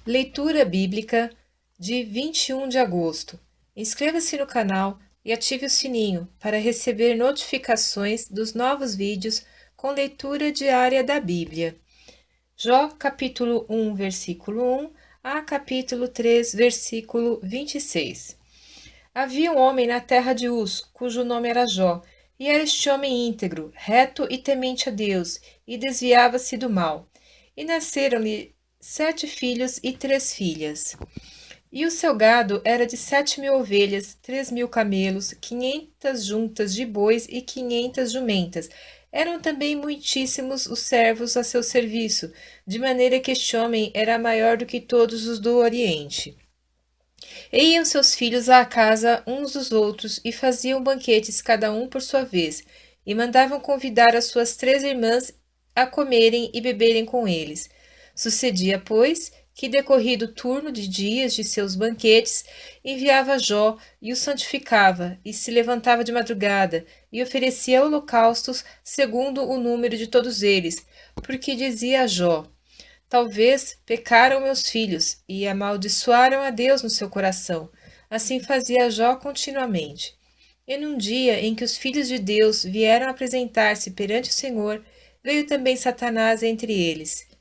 Leitura Bíblica de 21 de agosto. Inscreva-se no canal e ative o sininho para receber notificações dos novos vídeos com leitura diária da Bíblia. Jó, capítulo 1, versículo 1 a capítulo 3, versículo 26. Havia um homem na terra de Uz, cujo nome era Jó, e era este homem íntegro, reto e temente a Deus, e desviava-se do mal. E nasceram-lhe 7 filhos e 3 filhas. E o seu gado era de 7.000 ovelhas, 3.000 camelos, 500 juntas de bois e 500 jumentas. Eram também muitíssimos os servos a seu serviço, de maneira que este homem era maior do que todos os do Oriente. E iam seus filhos à casa uns dos outros e faziam banquetes cada um por sua vez, e mandavam convidar as suas 3 irmãs a comerem e beberem com eles. Sucedia, pois, que, decorrido o turno de dias de seus banquetes, enviava Jó e o santificava, e se levantava de madrugada, e oferecia holocaustos segundo o número de todos eles, porque dizia a Jó: talvez pecaram meus filhos e amaldiçoaram a Deus no seu coração. Assim fazia Jó continuamente. E num dia em que os filhos de Deus vieram apresentar-se perante o Senhor, veio também Satanás entre eles.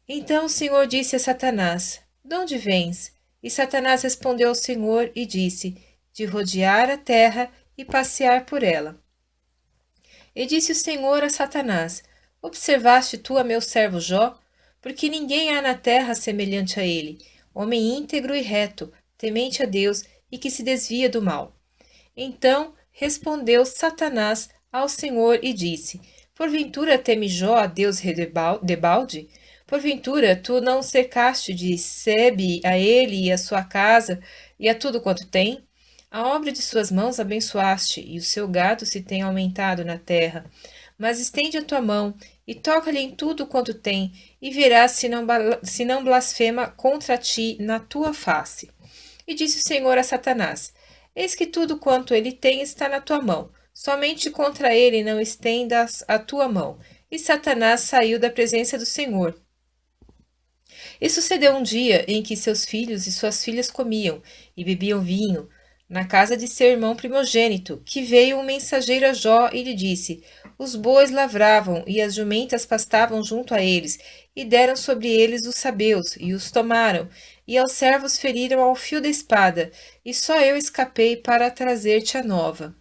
Então o Senhor disse a Satanás: de onde vens? E Satanás respondeu ao Senhor e disse: de rodear a terra e passear por ela. E disse o Senhor a Satanás: observaste tu a meu servo Jó? Porque ninguém há na terra semelhante a ele, homem íntegro e reto, temente a Deus e que se desvia do mal. Então respondeu Satanás ao Senhor e disse: porventura teme Jó a Deus debalde? Porventura tu não cercaste de sebe a ele e a sua casa e a tudo quanto tem? A obra de suas mãos abençoaste, e o seu gado se tem aumentado na terra. Mas estende a tua mão, e toca-lhe em tudo quanto tem, e verás se não blasfema contra ti na tua face. E disse o Senhor a Satanás: eis que tudo quanto ele tem está na tua mão, somente contra ele não estendas a tua mão. E Satanás saiu da presença do Senhor. E sucedeu um dia em que seus filhos e suas filhas comiam e bebiam vinho na casa de seu irmão primogênito, que veio um mensageiro a Jó e lhe disse: os bois lavravam e as jumentas pastavam junto a eles, e deram sobre eles os sabeus, e os tomaram, e aos servos feriram ao fio da espada, e só eu escapei para trazer-te a nova.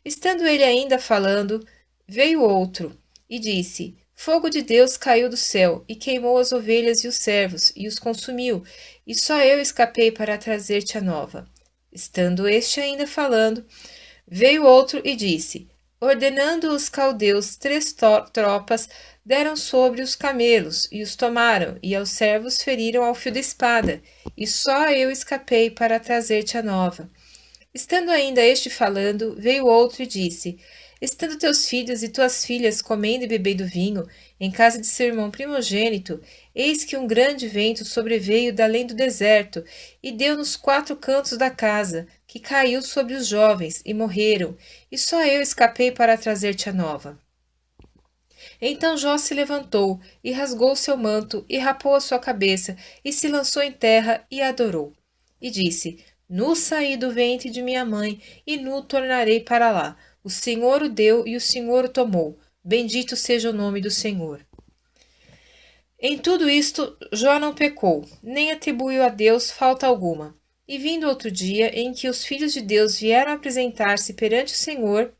Estando ele ainda falando, veio outro, e disse: fogo de Deus caiu do céu, e queimou as ovelhas e os servos, e os consumiu, e só eu escapei para trazer-te a nova. Estando este ainda falando, veio outro e disse: ordenando os caldeus 3 tropas, deram sobre os camelos, e os tomaram, e aos servos feriram ao fio da espada, e só eu escapei para trazer-te a nova. Estando ainda este falando, veio outro e disse: estando teus filhos e tuas filhas comendo e bebendo vinho, em casa de seu irmão primogênito, eis que um grande vento sobreveio da além do deserto, e deu nos 4 cantos da casa, que caiu sobre os jovens, e morreram, e só eu escapei para trazer-te a nova. Então Jó se levantou, e rasgou seu manto, e rapou a sua cabeça, e se lançou em terra, e adorou. E disse: nu saí do ventre de minha mãe, e nu tornarei para lá. O Senhor o deu, e o Senhor o tomou. Bendito seja o nome do Senhor. Em tudo isto, Jó não pecou, nem atribuiu a Deus falta alguma. E vindo outro dia, em que os filhos de Deus vieram apresentar-se perante o Senhor,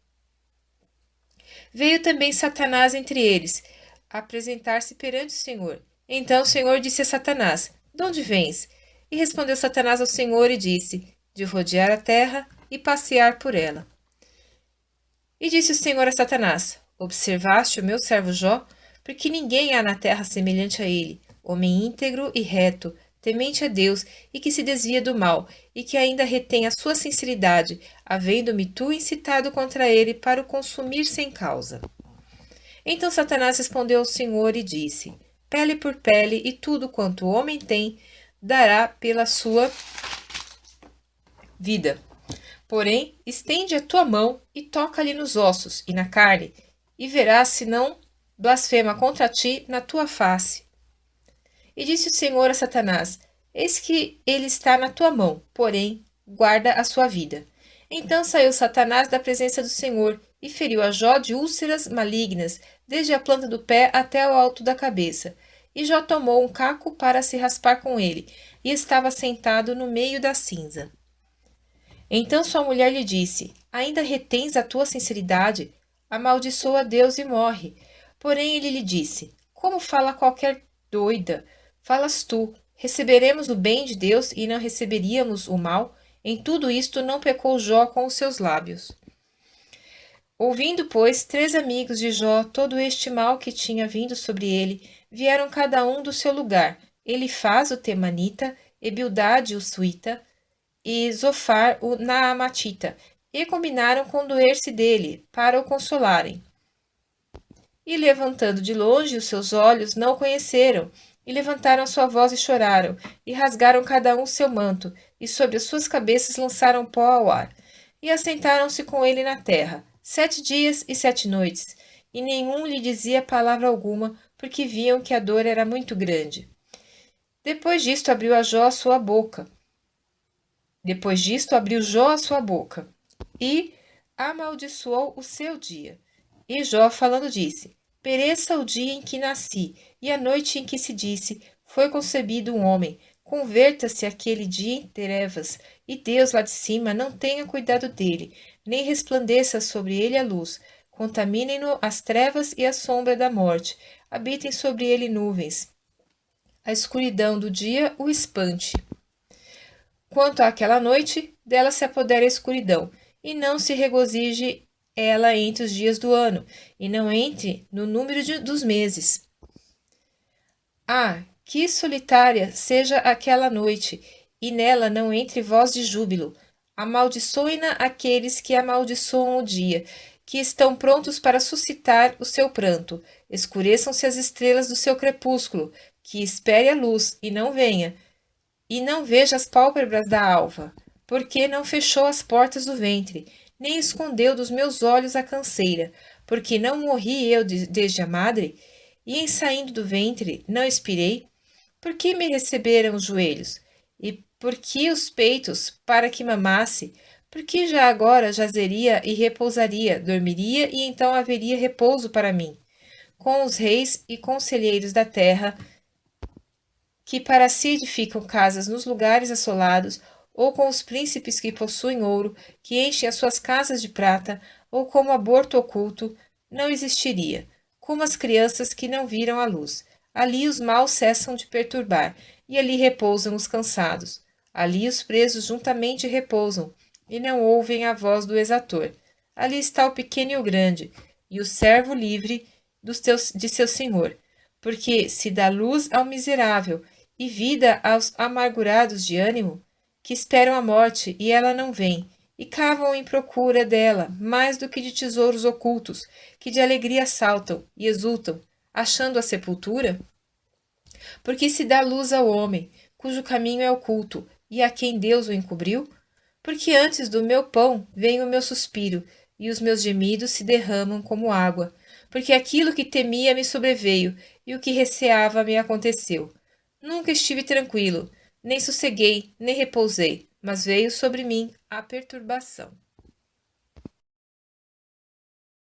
veio também Satanás entre eles, apresentar-se perante o Senhor. Então o Senhor disse a Satanás: de onde vens? E respondeu Satanás ao Senhor e disse: de rodear a terra e passear por ela. E disse o Senhor a Satanás: observaste o meu servo Jó? Porque ninguém há na terra semelhante a ele, homem íntegro e reto, temente a Deus e que se desvia do mal, e que ainda retém a sua sinceridade, havendo-me tu incitado contra ele para o consumir sem causa. Então Satanás respondeu ao Senhor e disse: pele por pele, e tudo quanto o homem tem, dará pela sua vida. Porém, estende a tua mão e toca-lhe nos ossos e na carne, e verás se não blasfema contra ti na tua face. E disse o Senhor a Satanás: Eis que ele está na tua mão, porém, guarda a sua vida. Então saiu Satanás da presença do Senhor e feriu a Jó de úlceras malignas, desde a planta do pé até o alto da cabeça. E Jó tomou um caco para se raspar com ele, e estava sentado no meio da cinza. Então sua mulher lhe disse: Ainda retens a tua sinceridade? Amaldiçoa Deus e morre. Porém ele lhe disse: Como fala qualquer doida? Falas tu: Receberemos o bem de Deus e não receberíamos o mal? Em tudo isto não pecou Jó com os seus lábios. Ouvindo, pois, 3 amigos de Jó todo este mal que tinha vindo sobre ele, vieram cada um do seu lugar: Elifaz o temanita, e Bildade o suíta, e Zofar o naamatita, e combinaram condoer-se dele, para o consolarem. E levantando de longe os seus olhos, não o conheceram, e levantaram a sua voz e choraram, e rasgaram cada um seu manto, e sobre as suas cabeças lançaram pó ao ar. E assentaram-se com ele na terra, 7 dias e 7 noites, e nenhum lhe dizia palavra alguma, porque viam que a dor era muito grande. Depois disto abriu Jó a sua boca, e amaldiçoou o seu dia. E Jó, falando, disse: Pereça o dia em que nasci, e a noite em que se disse: Foi concebido um homem. Converta-se aquele dia em trevas, e Deus lá de cima não tenha cuidado dele, nem resplandeça sobre ele a luz. Contaminem-no as trevas e a sombra da morte. Habitem sobre ele nuvens. A escuridão do dia o espante. Quanto àquela noite, dela se apodera a escuridão, e não se regozije ela entre os dias do ano, e não entre no número dos meses. Ah, que solitária seja aquela noite, e nela não entre voz de júbilo. Amaldiçoem-na aqueles que amaldiçoam o dia, que estão prontos para suscitar o seu pranto. Escureçam-se as estrelas do seu crepúsculo, que espere a luz e não venha, e não veja as pálpebras da alva, porque não fechou as portas do ventre, nem escondeu dos meus olhos a canseira, porque não morri eu desde a madre, e em saindo do ventre não expirei, porque me receberam os joelhos, e porque os peitos, para que mamasse, porque já agora jazeria e repousaria, dormiria, e então haveria repouso para mim, com os reis e conselheiros da terra, que para si edificam casas nos lugares assolados, ou com os príncipes que possuem ouro, que enchem as suas casas de prata, ou como aborto oculto, não existiria, como as crianças que não viram a luz. Ali os maus cessam de perturbar, e ali repousam os cansados. Ali os presos juntamente repousam, e não ouvem a voz do exator. Ali está o pequeno e o grande, e o servo livre de seu senhor, porque se dá luz ao miserável e vida aos amargurados de ânimo, que esperam a morte e ela não vem, e cavam em procura dela mais do que de tesouros ocultos, que de alegria saltam e exultam, achando a sepultura? Porque se dá luz ao homem, cujo caminho é oculto, e a quem Deus o encobriu? Porque antes do meu pão vem o meu suspiro, e os meus gemidos se derramam como água, porque aquilo que temia me sobreveio, e o que receava me aconteceu. Nunca estive tranquilo, nem sosseguei, nem repousei, mas veio sobre mim a perturbação.